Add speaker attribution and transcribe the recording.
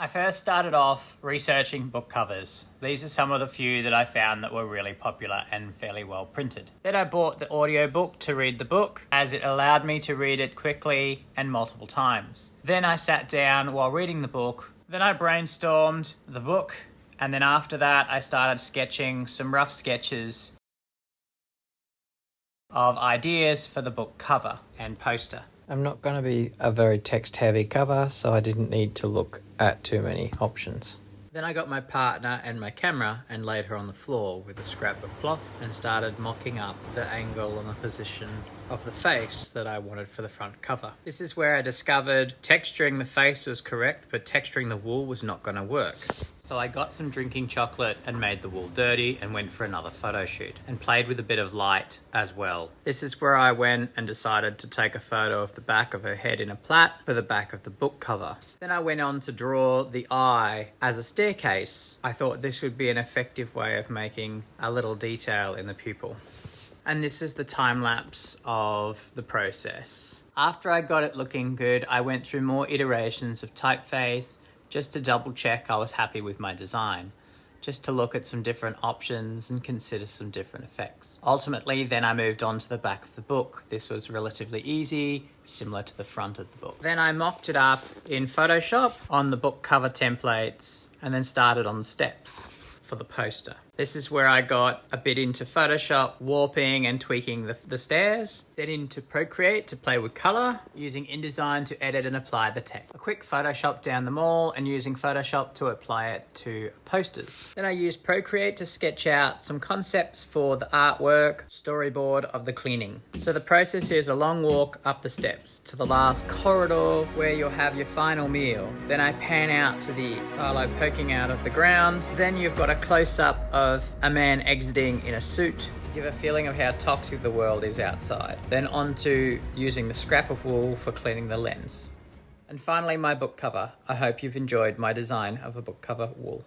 Speaker 1: I first started off researching book covers. These are some of the few that I found that were really popular and fairly well printed. Then I bought the audiobook to read the book, as it allowed me to read it quickly and multiple times. Then I sat down while reading the book. Then I brainstormed the book, and then after that I started sketching some rough sketches of ideas for the book cover and poster.
Speaker 2: I'm not going to be a very text-heavy cover, so I didn't need to look at too many options.
Speaker 1: Then I got my partner and my camera and laid her on the floor with a scrap of cloth and started mocking up the angle and the position of the face that I wanted for the front cover. This is where I discovered texturing the face was correct, but texturing the wool was not going to work. So I got some drinking chocolate and made the wool dirty and went for another photo shoot and played with a bit of light as well. This is where I went and decided to take a photo of the back of her head in a plait for the back of the book cover. Then I went on to draw the eye as a staircase. I thought this would be an effective way of making a little detail in the pupil. And this is the time lapse of the process. After I got it looking good, I went through more iterations of typeface just to double check I was happy with my design, just to look at some different options and consider some different effects. Ultimately, then I moved on to the back of the book. This was relatively easy, similar to the front of the book. Then I mocked it up in Photoshop on the book cover templates and then started on the steps for the poster. This is where I got a bit into Photoshop, warping and tweaking the stairs, then into Procreate to play with color, using InDesign to edit and apply the text. A quick Photoshop down them all and using Photoshop to apply it to posters. Then I used Procreate to sketch out some concepts for the artwork, storyboard of the cleaning. So the process is a long walk up the steps to the last corridor where you'll have your final meal. Then I pan out to the silo poking out of the ground. Then you've got a close-up of a man exiting in a suit to give a feeling of how toxic the world is outside. Then on to using the scrap of wool for cleaning the lens. And finally, my book cover. I hope you've enjoyed my design of a book cover wool.